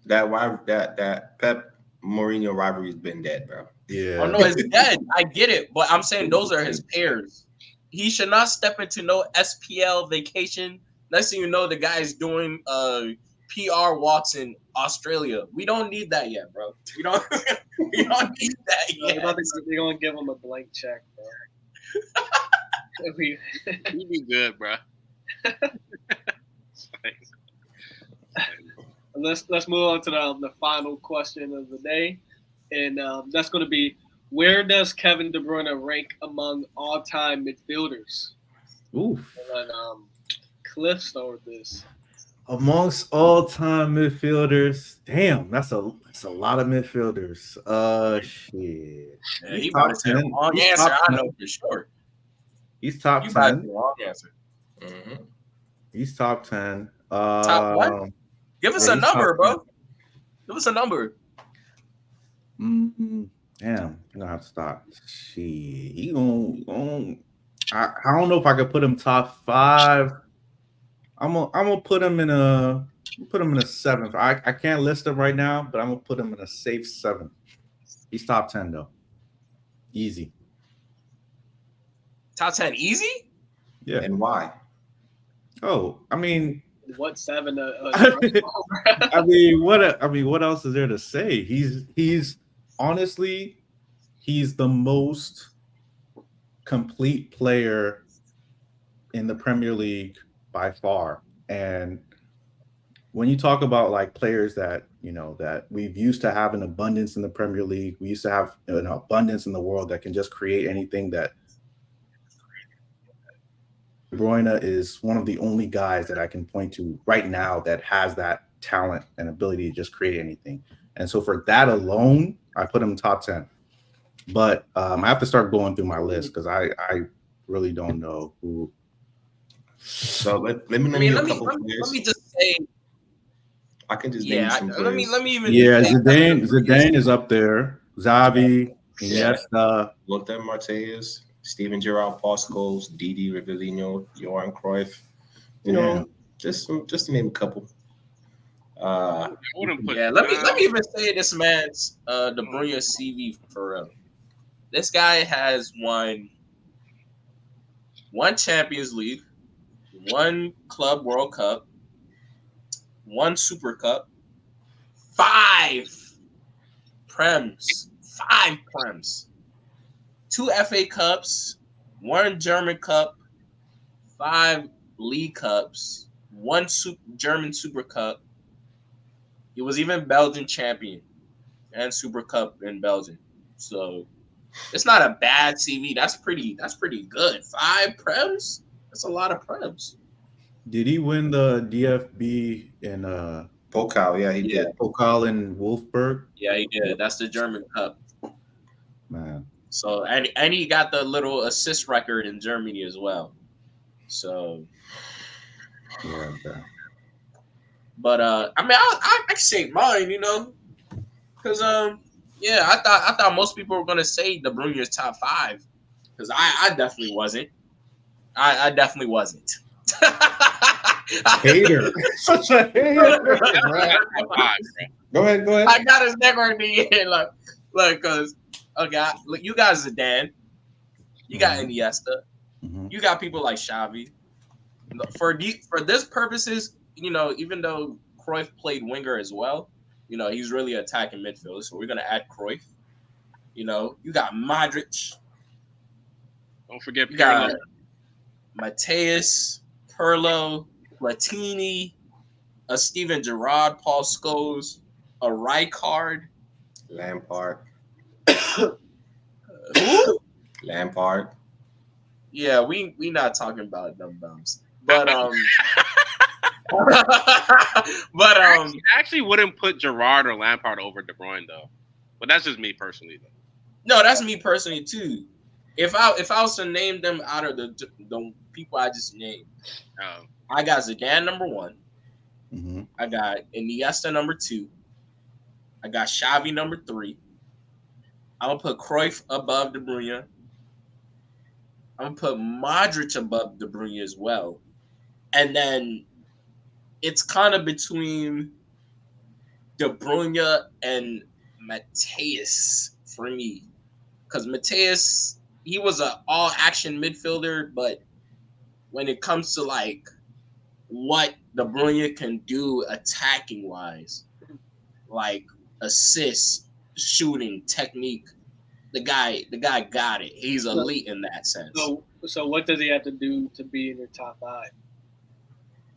That Pep Mourinho rivalry has been dead, bro. Yeah. Oh no, it's dead. I get it, but I'm saying those are his peers. He should not step into no SPL vacation. Next thing you know, the guy is doing PR walks in Australia. We don't need that yet, bro. We don't need that yet. They're gonna give him a blank check, bro. He'd be good, bro. Let's move on to the final question of the day, and that's going to be: where does Kevin De Bruyne rank among all-time midfielders? Oof. And then Cliff start with this. Amongst all-time midfielders, damn, that's a lot of midfielders. Shit. Yeah, he about to say the wrong answer. I know for sure. He's top 10. The wrong answer. Mm-hmm. He's top 10. Top what? Give us a number, bro. Give us a number. Damn, I'm gonna have to stop. Shit, he gonna I don't know if I could put him top 5. I'm gonna put him in a 7th. I can't list him right now, but I'm gonna put him in a safe 7th. He's top 10 though. Easy. Top 10 easy? Yeah. And why? Oh, I mean, what 7? I mean, what else is there to say? He's honestly, he's the most complete player in the Premier League by far. And when you talk about like players that, you know, that we've used to have an abundance in the Premier League, we used to have an abundance in the world that can just create anything, that De Bruyne is one of the only guys that I can point to right now that has that talent and ability to just create anything. And so for that alone, I put him top 10. But I have to start going through my list because I really don't know who. So let me just say. I can just name some players. Let me even. Yeah, Zidane is up there. Xavi, Iniesta, Lothar Matthäus, Steven Gerrard, Paul Scholes, Didi Rivellino, Johan Cruyff. You know, just to name a couple. Let me even say this man's De Bruyne CV for real. This guy has won 1 Champions League, 1 Club World Cup, 1 Super Cup, 5 Prems, 2 FA Cups, 1 German Cup, 5 League Cups, 1 German Super Cup. He was even Belgian champion and Super Cup in Belgium. So it's not a bad CV. That's pretty good. 5 Prems? That's a lot of Prems. Did he win the DFB in Pokal? Yeah, he did. Pokal in Wolfsburg. Yeah, he did. That's the German Cup. Man. So and he got the little assist record in Germany as well. So yeah. But I mean, I can say mine, because yeah, I thought most people were gonna say De Bruyne's top 5, because I definitely wasn't. I definitely wasn't. Hater, such a hater. Go ahead. I got his neck right in, like, cause okay, look, you got Zidane, you got Iniesta, you got people like Xavi. For this purposes, even though Cruyff played winger as well, he's really attacking midfield. So we're gonna add Cruyff. You got Modric. Don't forget you got Mateus, Pirlo, Platini, a Steven Gerrard, Paul Scholes, a Rijkaard, Lampard. Who? Lampard. Yeah, we not talking about them bums. But I actually wouldn't put Gerrard or Lampard over De Bruyne though. But that's just me personally though. No, that's me personally too. If I was to name them out of the people I just named, I got Zidane number 1. Mm-hmm. I got Iniesta number 2. I got Xavi number 3. I'm gonna put Cruyff above De Bruyne. I'm gonna put Modric above De Bruyne as well. And then it's kind of between De Bruyne and Mateus for me. Because Mateus, he was an all-action midfielder, but when it comes to, like, what De Bruyne can do attacking-wise, like assists, shooting, technique, the guy got it. He's elite in that sense. So what does he have to do to be in your top 5?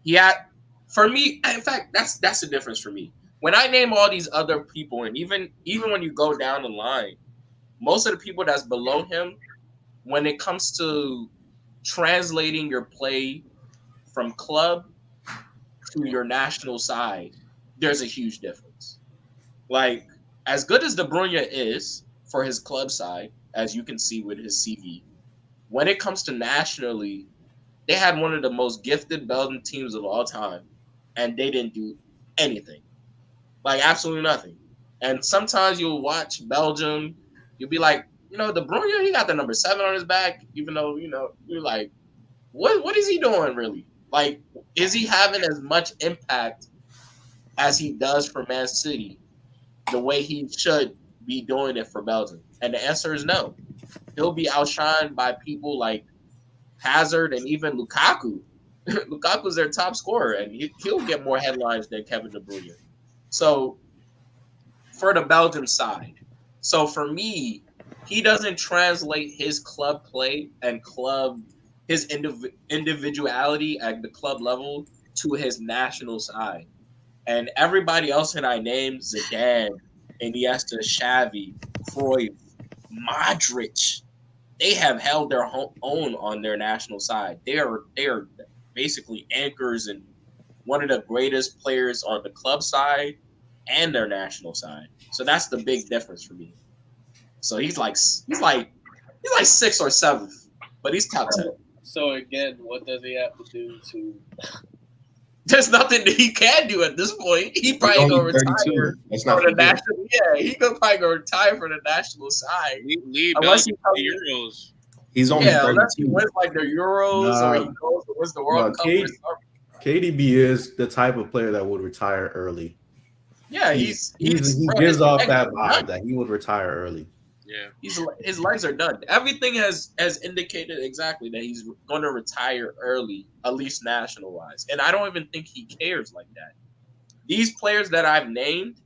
Yeah, for me, in fact, that's the difference for me. When I name all these other people, and even when you go down the line, most of the people that's below him, when it comes to translating your play from club to your national side, there's a huge difference. Like, as good as De Bruyne is for his club side, as you can see with his CV, when it comes to nationally, they had one of the most gifted Belgian teams of all time, and they didn't do anything. Like, absolutely nothing. And sometimes you'll watch Belgium, you'll be like, De Bruyne, he got the number 7 on his back, even though, you're like, what is he doing really? Like, is he having as much impact as he does for Man City, the way he should be doing it for Belgium? And the answer is no. He'll be outshined by people like Hazard and even Lukaku. Lukaku's their top scorer, and he'll get more headlines than Kevin De Bruyne. So, for the Belgium side, so for me, he doesn't translate his club play and his individuality at the club level to his national side. And everybody else that I named, Zidane, Iniesta, Xavi, Cruyff, Modric, they have held their own on their national side. They are basically anchors and one of the greatest players on the club side and their national side. So that's the big difference for me. So he's like 6th or 7th, but he's top 10. So again, what does he have to do to? There's nothing that he can do at this point. He probably gonna retire for the national. Yeah, he could probably go retire for the national side. Unless he the Euros. He's only 32. Unless he wins like the Euros or he goes to win the World Cup. KDB is the type of player that would retire early. Yeah, he gives off that vibe that he would retire early. Yeah, his legs are done. Everything has indicated exactly that he's going to retire early, at least national wise. And I don't even think he cares like that. These players that I've named,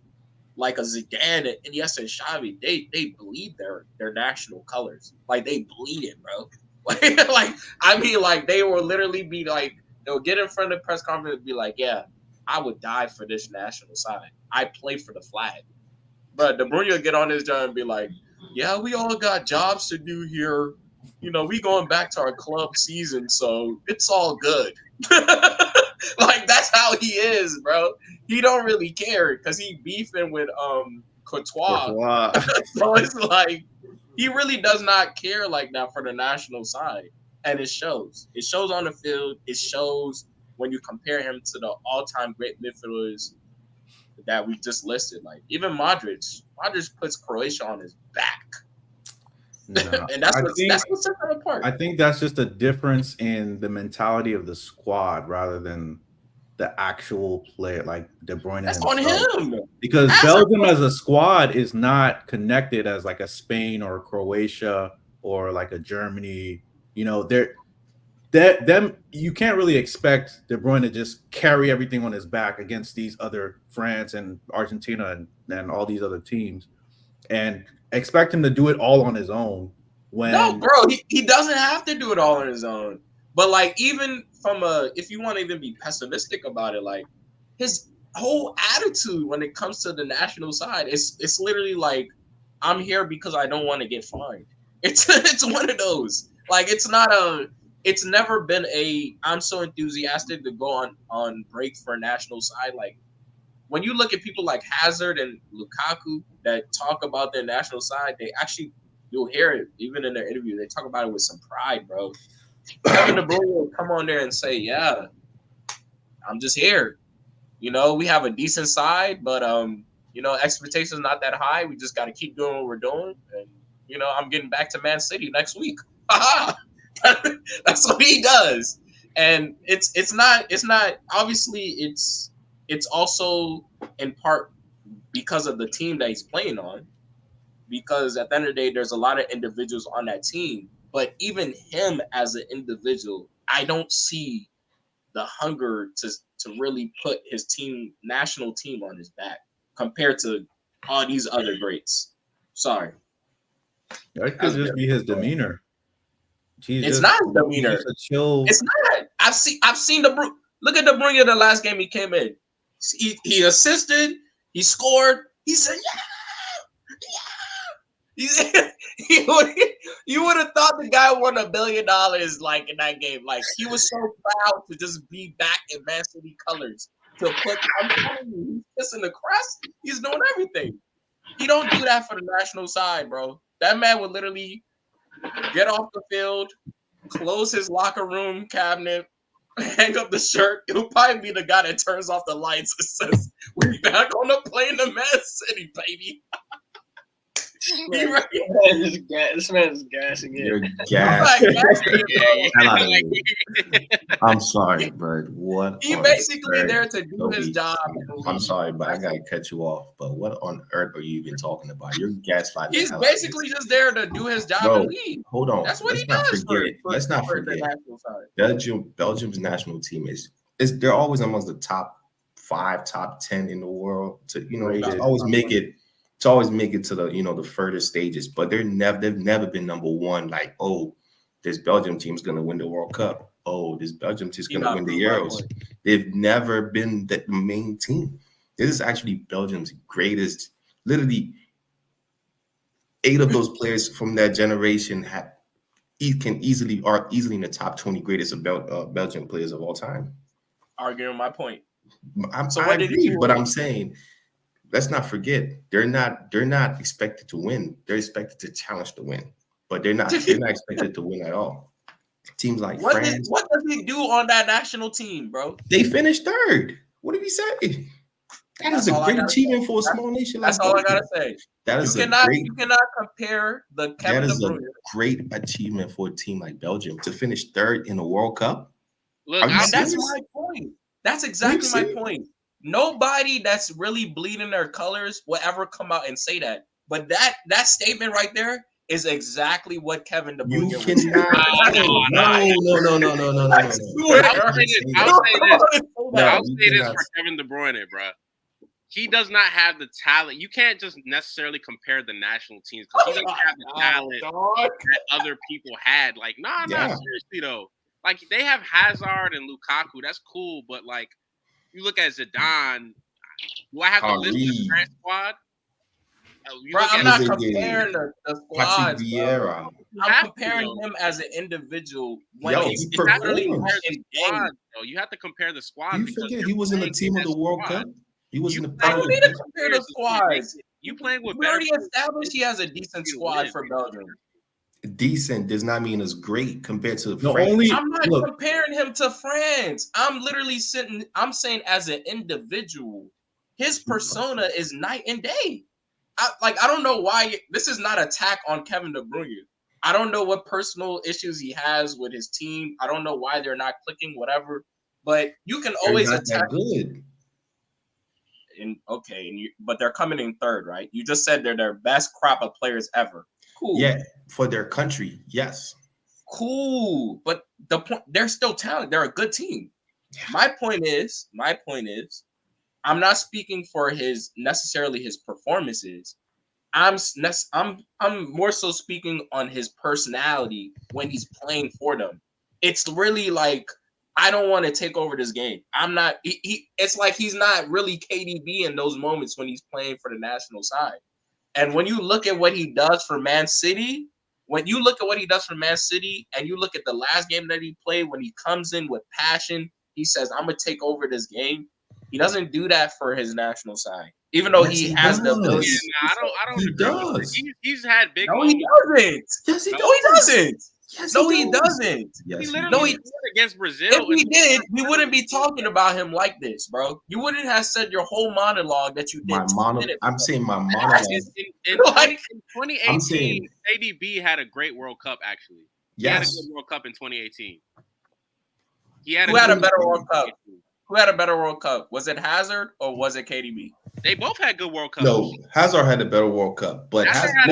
like a Zidane and Iniesta and Xavi, they bleed their national colors. Like, they bleed it, bro. Like they will literally be like, they'll get in front of the press conference and be like, yeah, I would die for this national side. I play for the flag. But De Bruyne will get on his job and be like, yeah, we all got jobs to do here. We going back to our club season, so it's all good. Like that's how he is, bro. He don't really care because he beefing with Courtois. So it's like he really does not care like that for the national side, and it shows. It shows on the field. It shows when you compare him to the all-time great midfielders that we just listed. Like even Modric puts Croatia on his back. No, and that's what sets them apart. I think that's just a difference in the mentality of the squad rather than the actual player, like De Bruyne. That's himself. on him. Because Belgium as a squad is not connected as like a Spain or Croatia or like a Germany. You know, you can't really expect De Bruyne to just carry everything on his back against these other France and Argentina and all these other teams, and expect him to do it all on his own. No, bro, he doesn't have to do it all on his own. But like, even from if you want to even be pessimistic about it, like his whole attitude when it comes to the national side, it's literally like, I'm here because I don't want to get fined. It's one of those. Like it's never been I'm so enthusiastic to go on break for a national side. Like when you look at people like Hazard and Lukaku that talk about their national side, you'll hear it even in their interview. They talk about it with some pride, bro. Kevin De Brunye will come on there and say, "Yeah, I'm just here. You know, we have a decent side, but you know, expectations not that high. We just got to keep doing what we're doing, and you know, I'm getting back to Man City next week." That's what he does, and it's not obviously it's also in part because of the team that he's playing on, because at the end of the day, there's a lot of individuals on that team. But even him as an individual, I don't see the hunger to really put his national team on his back compared to all these other greats. Sorry. That could just be his demeanor. It's not his demeanor. It's not. I've seen look at De Bruyne the last game he came in. He assisted, he scored, he said, yeah. You would have thought the guy won $1 billion like in that game. Like he was so proud to just be back in Man City colors. I'm telling you, he's kissing the crest. He's doing everything. He don't do that for the national side, bro. That man would literally get off the field, close his locker room cabinet, hang up the shirt. He'll probably be the guy that turns off the lights and says, "We're back on the plane to Man City, baby." This man is gassing it. You're gassing. I'm sorry, Bird. What? He basically there to do his job. I'm sorry, but I gotta cut you off. But what on earth are you even talking about? You're gaslighting. He's basically just there to do his job and leave. Hold on. That's what he does. Let's not forget. Belgium's national team is they're always amongst the top 5, top 10 in the world. To always make it to the the furthest stages, but they've never been number one. Like, oh, this Belgium team's gonna win the World Cup. Oh, this Belgium team's gonna win the Euros. They've never been the main team. This is actually Belgium's greatest. Literally, 8 of those players from that generation are easily in the top 20 greatest Belgian players of all time. Arguing my point. I agree, but I'm saying, let's not forget, they're not expected to win. They're expected to challenge to win, but they're not expected to win at all. Teams like France. What does he do on that national team, bro? They finished 3rd. What did he say? That is a great achievement for a small nation like Belgium. That's all I gotta say. That is you cannot compare the Kevin De Bruyne. That is a great achievement for a team like Belgium to finish 3rd in the World Cup. Look, that's my point. That's exactly my point. Nobody that's really bleeding their colors will ever come out and say that. But that statement right there is exactly what Kevin De Bruyne you cannot. No. I'll say this for Kevin De Bruyne, bro. He does not have the talent. You can't just necessarily compare the national teams because he doesn't have the talent that other people had. Like, seriously though. Like they have Hazard and Lukaku. That's cool, but like you look at Zidane. Do I have to list the France squad? Bro, I'm not Jose comparing the Patrick squads, Vieira. bro. I'm comparing him as an individual. When Yo, he's he literally performed. making games. You have to compare the squad. You forget he was in the team of the World Cup. He was in the I don't need to World compare the squads. You playing with We already established he has a decent squad for Belgium. Decent does not mean it's great compared to The France. only I'm not look, comparing him to France. I'm literally I'm saying as an individual, his persona is night and day. I don't know why this is not an attack on Kevin De Brunye. I don't know what personal issues he has with his team. I don't know why they're not clicking, whatever. But you can always attack. Good. But they're coming in third, right? You just said they're their best crop of players ever. Cool. Yeah, for their country, yes. Cool. But the point, they're still talented. They're a good team. Yeah. My point is, I'm not speaking for necessarily his performances. I'm more so speaking on his personality when he's playing for them. It's really like, I don't want to take over this game. I'm not. It's like he's not really KDB in those moments when he's playing for the national side. And when you look at what he does for Man City, and you look at the last game that he played, when he comes in with passion, he says, "I'm gonna take over this game." He doesn't do that for his national side, even though he has the ability. Yeah, I don't. He does. He's had big. No, he doesn't. Yes, he No, he doesn't. Yes, no, he doesn't. Yes, he literally scored against Brazil. If he did, we wouldn't be talking about him like this, bro. You wouldn't have said your whole monologue that you did. I'm saying my monologue. In 2018, KDB had a great World Cup, actually. He had a good World Cup in 2018. Who had a better World Cup? Who had a better World Cup? Was it Hazard or was it KDB? They both had good World Cups. No, Hazard had a better World Cup, but Hazard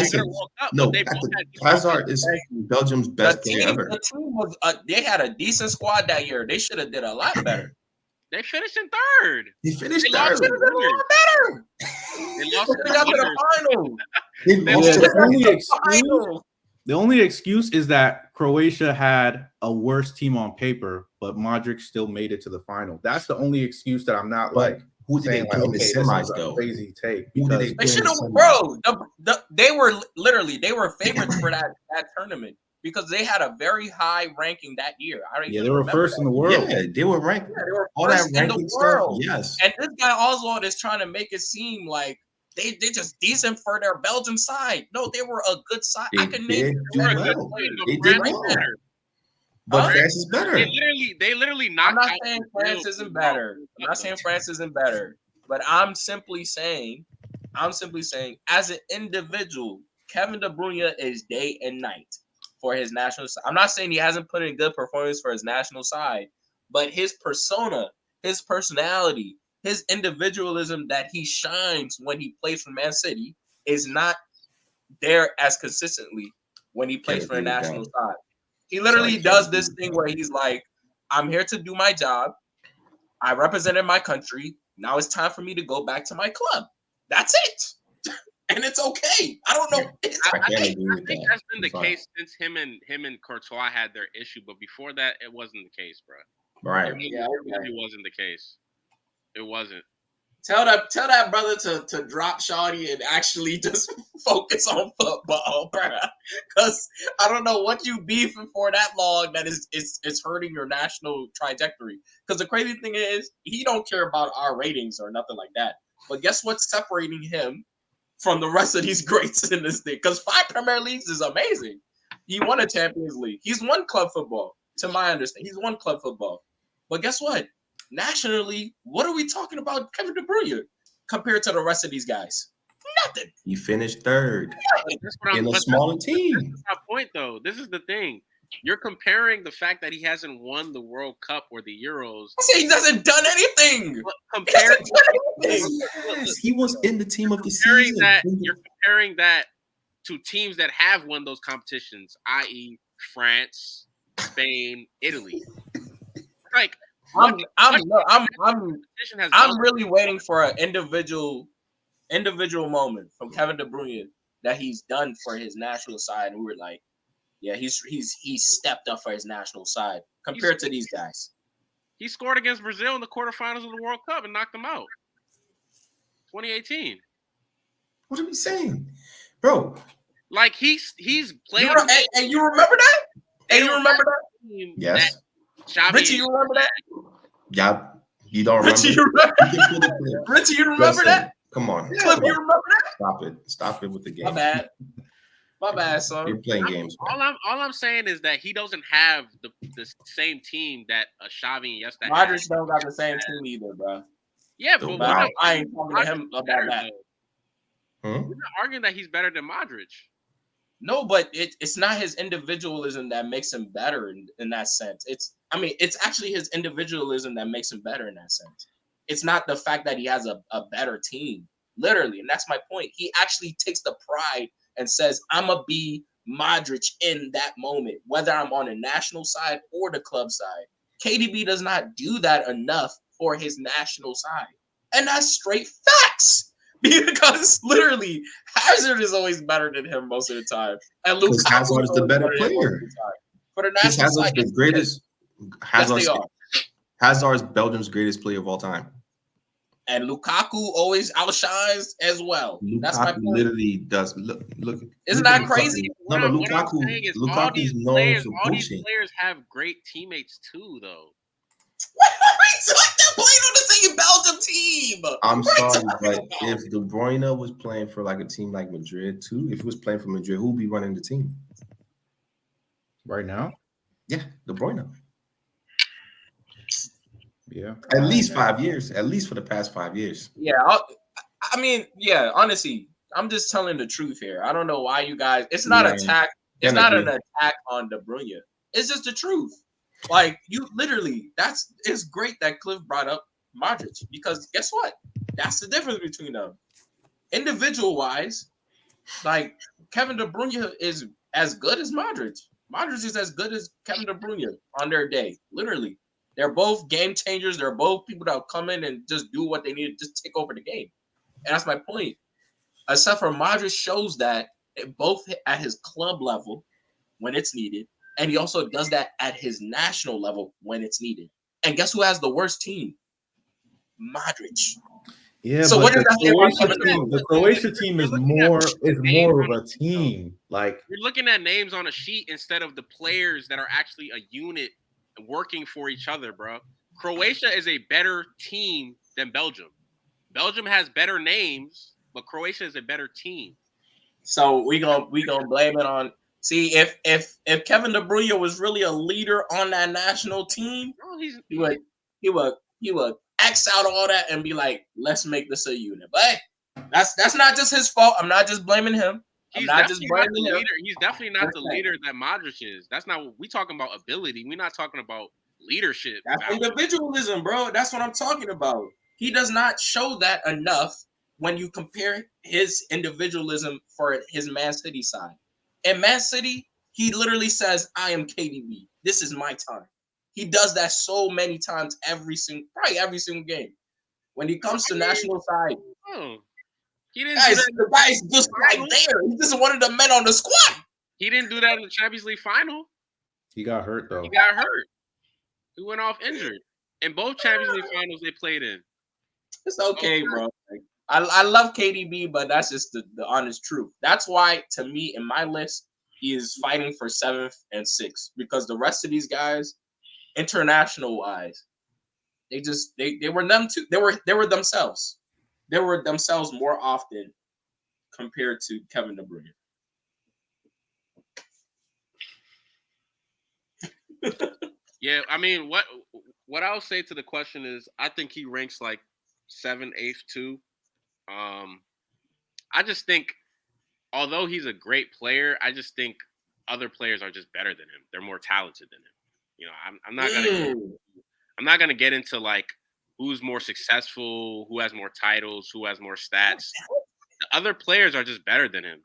is Belgium's best player ever. The team was they had a decent squad that year. They should have did a lot better. They finished in third. He finished third. They should have done a lot better. They lost They got to the final. The only excuse is that Croatia had a worse team on paper, but Modric still made it to the final. That's the only excuse that I'm not who did they play in the semis though? Crazy take. They should have, bro. They were favorites for that tournament because they had a very high ranking that year. They were first in the world. Yeah, they were ranked. Yeah, they were all first that in ranking the world. Stuff, yes. And this guy Oswald is trying to make it seem like they just decent for their Belgian side. No, they were a good side. I can name They did well. But France is better. They literally knocked. I'm not saying France isn't better. I'm not saying France isn't better. But I'm simply saying, as an individual, Kevin De Bruyne is day and night for his national side. I'm not saying he hasn't put in good performance for his national side, but his persona, his personality, his individualism that he shines when he plays for Man City is not there as consistently when he plays for the national side. He literally does this thing where he's like, I'm here to do my job. I represented my country. Now it's time for me to go back to my club. That's it. And it's okay. I don't know. I think that's been the case since him and Courtois had their issue. But before that, it wasn't the case, bro. Right. It wasn't the case. It wasn't. Tell that brother to drop Shawty and actually just focus on football, bro. Because I don't know what you beefing for that long that is hurting your national trajectory. Because the crazy thing is, he don't care about our ratings or nothing like that. But guess what's separating him from the rest of these greats in this thing? Because 5 Premier Leagues is amazing. He won a Champions League. He's won club football, to my understanding. He's won club football. But guess what? Nationally, what are we talking about Kevin De Bruyne compared to the rest of these guys? Nothing. He finished third in a smaller team. That's my point, though. This is the thing. You're comparing the fact that he hasn't won the World Cup or the Euros. I say he hasn't done anything. He was in the team of the season. You're comparing that to teams that have won those competitions, i.e., France, Spain, Italy. Like, I'm really waiting for an individual moment from Kevin De Bruyne that he's done for his national side, and we were like, yeah, he's stepped up for his national side compared to these guys. He scored against Brazil in the quarterfinals of the World Cup and knocked them out. 2018. What are we saying, bro? Like he's playing. And you remember that? And you remember that? Yes. Richie, you remember that? Yeah. You don't remember? Richie, you remember? Richie, you remember that? Come on. Cliff, you remember that? Stop it with the game. My bad, son. You're playing games. All I'm saying is that he doesn't have the same team that Xavi and Iniesta Modric don't got the same team either, bro. Yeah, but I ain't talking to him about that. We're not arguing that he's better than Modric. No, but it's not his individualism that makes him better in that sense. It's actually his individualism that makes him better in that sense. It's not the fact that he has a better team, literally. And that's my point. He actually takes the pride and says, I'm going to be Modric in that moment, whether I'm on the national side or the club side. KDB does not do that enough for his national side. And that's straight facts. Because literally, Hazard is always better than him most of the time. And Lukaku Hazard is the better player. For the national side, the greatest. Yes, Hazard is Belgium's greatest player of all time. And Lukaku always outshines as well. That's my point. Literally does. Look. Isn't that crazy? What I'm saying is all these players have great teammates too, though. What are we talking? They're playing on the same Belgium team. I'm sorry, but if De Bruyne was playing for like a team like Madrid too, if he was playing for Madrid, who'd be running the team right now? Yeah, De Bruyne. Yeah, at least 5 years. At least for the past 5 years. Yeah, honestly, I'm just telling the truth here. I don't know why you guys. It's not attack. It's not an attack on De Bruyne. It's just the truth. Like you literally, it's great that Cliff brought up Modric because guess what? That's the difference between them. Individual wise, like Kevin De Brunye is as good as Modric. Modric is as good as Kevin De Brunye on their day. Literally, they're both game changers. They're both people that will come in and just do what they need to just take over the game. And that's my point. Except for Modric shows that both at his club level when it's needed. And he also does that at his national level when it's needed. And guess who has the worst team? Modric. Yeah, so but what the Croatia team is more of a team. Like you're looking at names on a sheet instead of the players that are actually a unit working for each other, bro. Croatia is a better team than Belgium. Belgium has better names, but Croatia is a better team. So we gonna blame it on. See, if Kevin De Bruyne was really a leader on that national team, he would X out all that and be like, let's make this a unit. But that's not just his fault. I'm not just blaming him. He's definitely not the leader that Modric is. That's not what we talking about. Ability. We're not talking about leadership. That's individualism, bro. That's what I'm talking about. He does not show that enough when you compare his individualism for his Man City side. In Man City, he literally says, I am KDB. This is my time. He does that so many times every single game. When he comes to national side, he didn't. The guy's just right there. He's just one of the men on the squad. He didn't do that in the Champions League final. He got hurt though. He got hurt. He went off injured. In both Champions League finals they played in. It's okay, bro. I love KDB, but that's just the honest truth. That's why, to me, in my list, he is fighting for 7th and 6th because the rest of these guys, international wise, they were them too. They were themselves. They were themselves more often compared to Kevin De Bruyne. Yeah, I mean, what I'll say to the question is, I think he ranks like 7th, 8th too. I just think, although he's a great player, I just think other players are just better than him. They're more talented than him. You know, I'm not gonna get into like who's more successful, who has more titles, who has more stats. The other players are just better than him,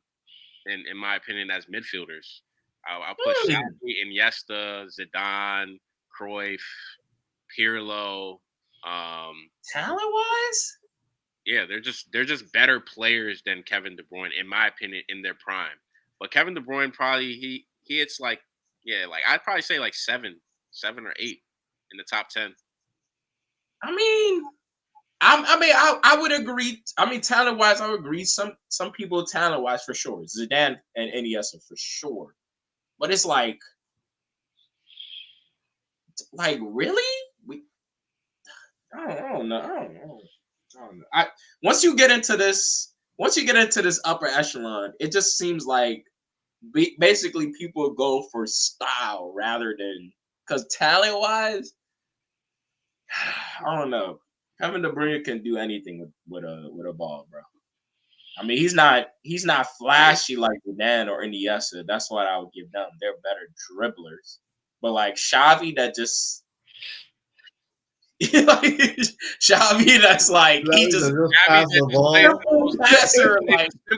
in my opinion, as midfielders. I'll put Xavi, Iniesta, Zidane, Cruyff, Pirlo. Talent-wise? Yeah, they're just better players than Kevin De Bruyne, in my opinion, in their prime. But Kevin De Bruyne probably he hits like I'd probably say like 7 or 8 in the top 10. I mean, I would agree. I mean, talent wise, I would agree. Some people talent wise for sure. Zidane and Iniesta for sure. But it's like really? I don't know. Once you get into this upper echelon, it just seems like basically people go for style rather than because talent wise, I don't know. Kevin De Brunye can do anything with a ball, bro. I mean, he's not flashy like Zidane or Iniesta. That's what I would give them. They're better dribblers. But like Xavi, that just Xavi, that's like he just pass the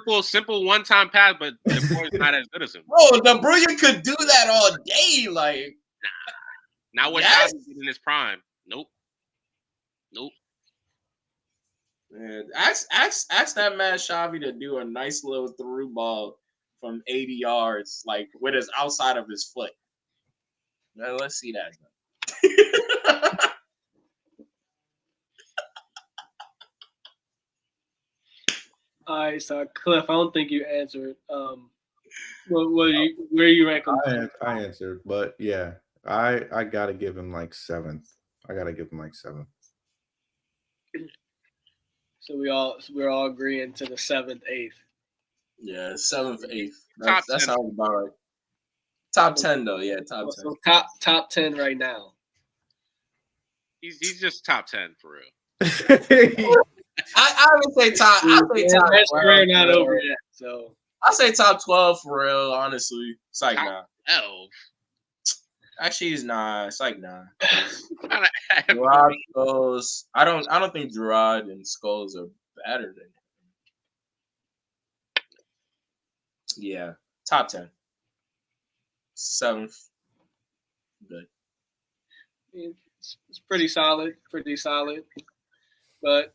ball. Simple one-time pass, but De Bruyne's not as good as him. Bro, De Bruyne could do that all day. Like, nah. Not what Xavi did in his prime. Nope. Man, ask that man Xavi to do a nice little through ball from 80 yards, like with his outside of his foot. Now, let's see that. All right, so Cliff, I don't think you answered. Where you rank him? I answered, but yeah, I gotta give him like 7th. So we're all agreeing to the 7th, 8th. Yeah, 7th, 8th. That sounds about right. Top 10 though, yeah, top 10. So top 10 right now. He's just top 10 for real. I would say top. I say top. That's career not over yet. So I say top 12 for real. Honestly, it's like nah. 12. Actually, he's not. It's like nah. Gerard, Scholes. I don't think Gerard and Scholes are better than him. Yeah, top 10. 7th. Good. It's pretty solid. But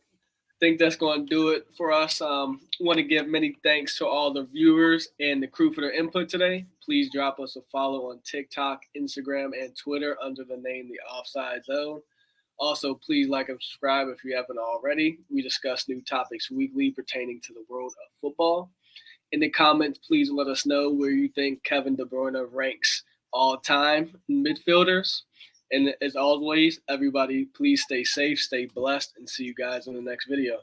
I think that's going to do it for us. Want to give many thanks to all the viewers and the crew for their input today. Please drop us a follow on TikTok, Instagram, and Twitter under the name The Offsides Zone. Also, please like and subscribe if you haven't already. We discuss new topics weekly pertaining to the world of football. In the comments, please let us know where you think Kevin De Bruyne ranks all-time midfielders. And as always, everybody, please stay safe, stay blessed, and see you guys in the next video.